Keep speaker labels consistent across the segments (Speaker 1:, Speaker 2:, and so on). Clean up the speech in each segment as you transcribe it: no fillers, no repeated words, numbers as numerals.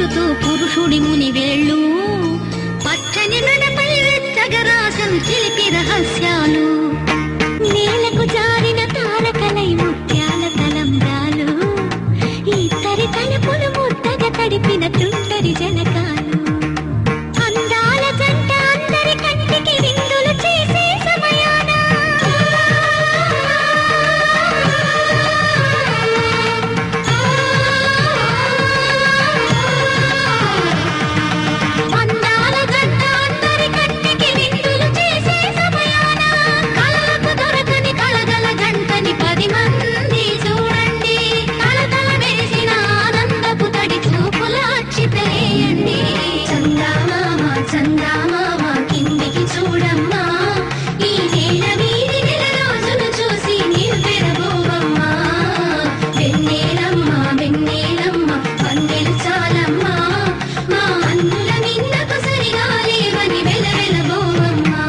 Speaker 1: ఊదుతూ పురుషుడి ముని వేళ్ళు పచ్చని నడపై వెచ్చగరాసను చిలిపి రహస్యాలు నేలకు జారిన తారకలై ముత్యాల తలంబ్రాలు ఇద్దరి తలపులు ముద్దగా తడిపిన తుంటరి జనకాలు అందాల జంట అందరి కంటికి విందులు చేసే సమయాన అందాల జంట అందరి కంటికి విందులు చేసే సమయాన కళ్ళకు దొరకని కళగల జంటని 10 మంది చూడండి కళకళ మెరిసిన ఆనందపు తడి చూపుల అక్షితలేయండి చందామామ చందామామ కిందికి చూడమ్మా ఈ నేల వీధి నెల రోజులు చూసి నివ్వెరబోవమ్మా వెన్నెలమ్మ వెన్నెలమ్మ వందెలు చాలమ్మా మా అన్నుల మిన్నకు సరిగా లేవని వెలవెలబోవమ్మా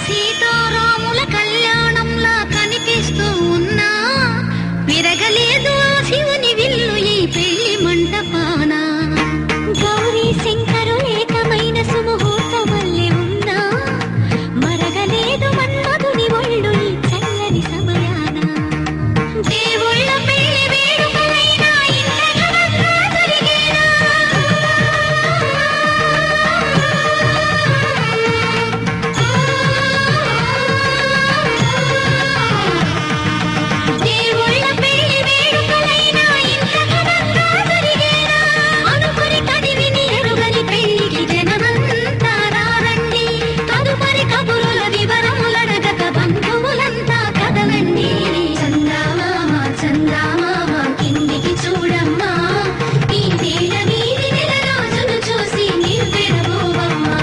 Speaker 1: సీతారాముల కళ్యాణంలా కనిపిస్తూ ఉన్నా విరగలేదు ఆ శివుని విల్లు ఈ పెళ్లి మంటపాన గౌరీ శంకరులేకమైన సుముహూర్త వల్లే ఉన్నా మరగలేదు మన్మధుని ఒళ్ళు ఈ చల్లని సమయాన దేవుళ్ళ పెళ్లి వేడుకలైనా ఇంత ఘనంగా జరిగేనా దేవుళ్ళ పెళ్లి వేడుకలైనా ఇంత ఘనంగా జరిగేనా అనుకుని కదివిని ఎరుగని పెళ్లికి జనమంతా రారండి తదుపరి కబురుల వివరములడగక బంధువులంతా కదలండి చందామామ చందామామ కిందికి చూడమ్మా ఈ నేల వీధి నెల రోజులు చూసి నివ్వెరబోవమ్మా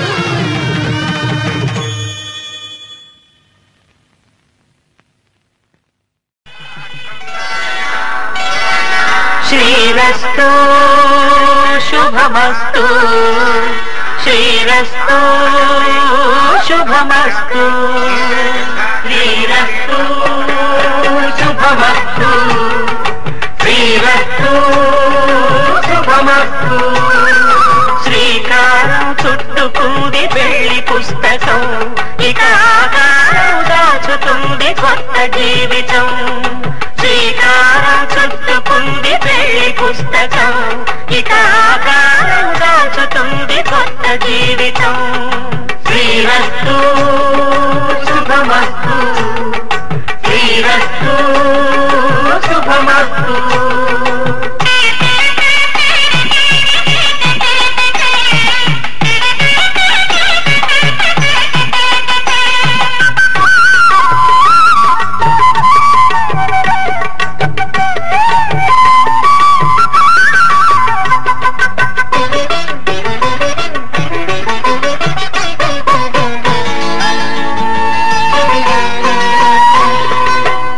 Speaker 1: వెన్నెలమ్మ వెన్నెలమ్మ వందెలు చాలమ్మా మా అన్నుల మిన్నకు సరిగా లేవని వెలవెలబోవమ్మా
Speaker 2: శ్రీరస్తు శుభమస్తు శ్రీరస్తు శుభమస్తు శ్రీరస్తు శుభమస్తు శ్రీరస్తు శుభమస్తు శ్రీకారం చుట్టుకుంది పెళ్లి పుస్తకం ఇక ఆకారం దాచుతుంది కొత్త జీవితం శ్రీకారం చుట్టుకుంది పెళ్లి పుస్తకం ఇక ఆకారం దాచుతుంది కొత్త జీవితం శ్రీరస్తు శుభమస్తు శ్రీరస్తు శుభమస్తు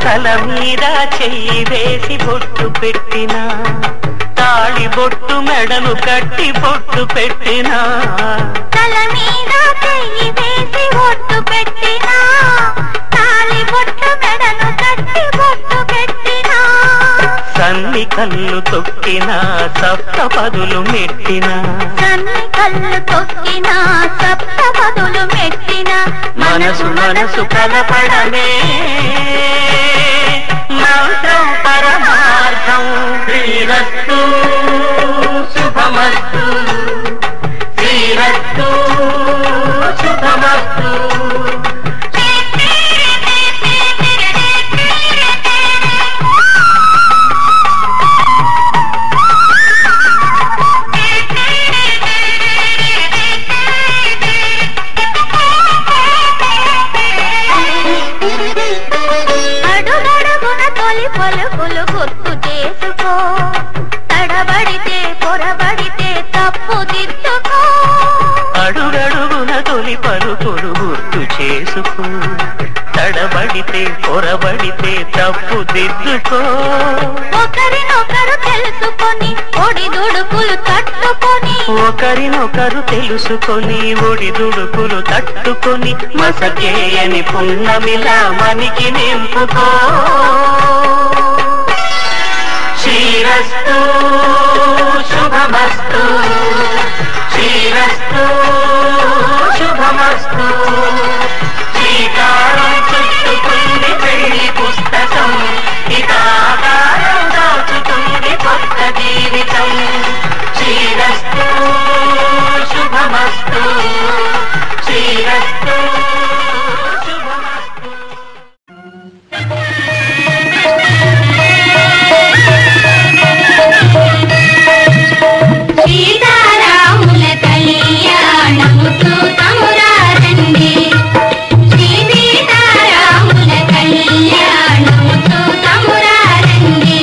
Speaker 2: తల మీద చెయ్యి వేసి బొట్టు పెట్టినా తాళి బొట్టు మెడను కట్టి బొట్టు పెట్టినా
Speaker 1: తల మీద చెయ్యి వేసి బొట్టు పెట్టినా తాళి బొట్టు మెడను కట్టి బొట్టు పెట్టినా
Speaker 2: సన్ని కళ్ళు తొక్కినా సప్తపదులు మెట్టినా
Speaker 1: సన్ని కళ్ళు తొక్కినా సప్తపదులు మెట్టినా
Speaker 2: మనసు మనసు కలపడమే మంత్రం పరమార్థం శ్రీరస్తు శుభమస్తు శ్రీరస్తు శుభమస్తు
Speaker 1: అడుగడుగున తొలి పలుకులు గుర్తు చేసుకు
Speaker 2: తెలుసుకొని ఒడిదుడుకులు తట్టుకొని మసకేయని పున్నమిలా మనికి నింపుకో. శ్రీరస్తు శుభమస్తు, శ్రీరస్తు శుభమస్తు. శ్రీకారం చుట్టుకుంది పెళ్లి పుస్తకం, ఇకాకారం దాచుతుంది కొత్త జీవితం. శ్రీరస్తు శుభమస్తు, శ్రీరస్తు శుభమస్తు.
Speaker 1: సీతారాముల కళ్యాణము చూతమురారండి, శ్రీ సీతారాముల కళ్యాణము చూతమురారండి.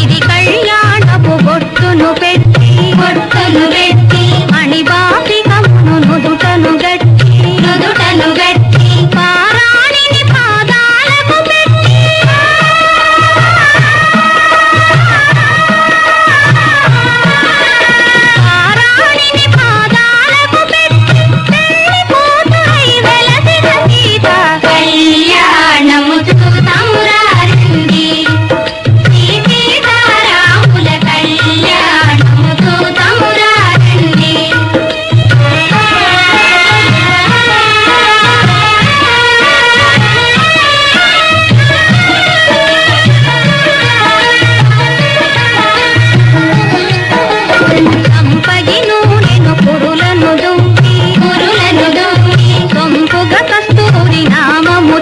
Speaker 1: ఇది కళ్యాణపు బొట్టును పెట్టి అణిబాపికమును నుదుటను గట్టి పారాణిని పాదాలకు పెట్టి పెళ్లి కూతురై వెలసిన సీత కళ్యాణము చూతమురారండి, శ్రీ సీతారాముల కళ్యాణము చూతమురారండి. సంపగి నూనెను పురులను దుంపి సొంపుగ కస్తూరి నామము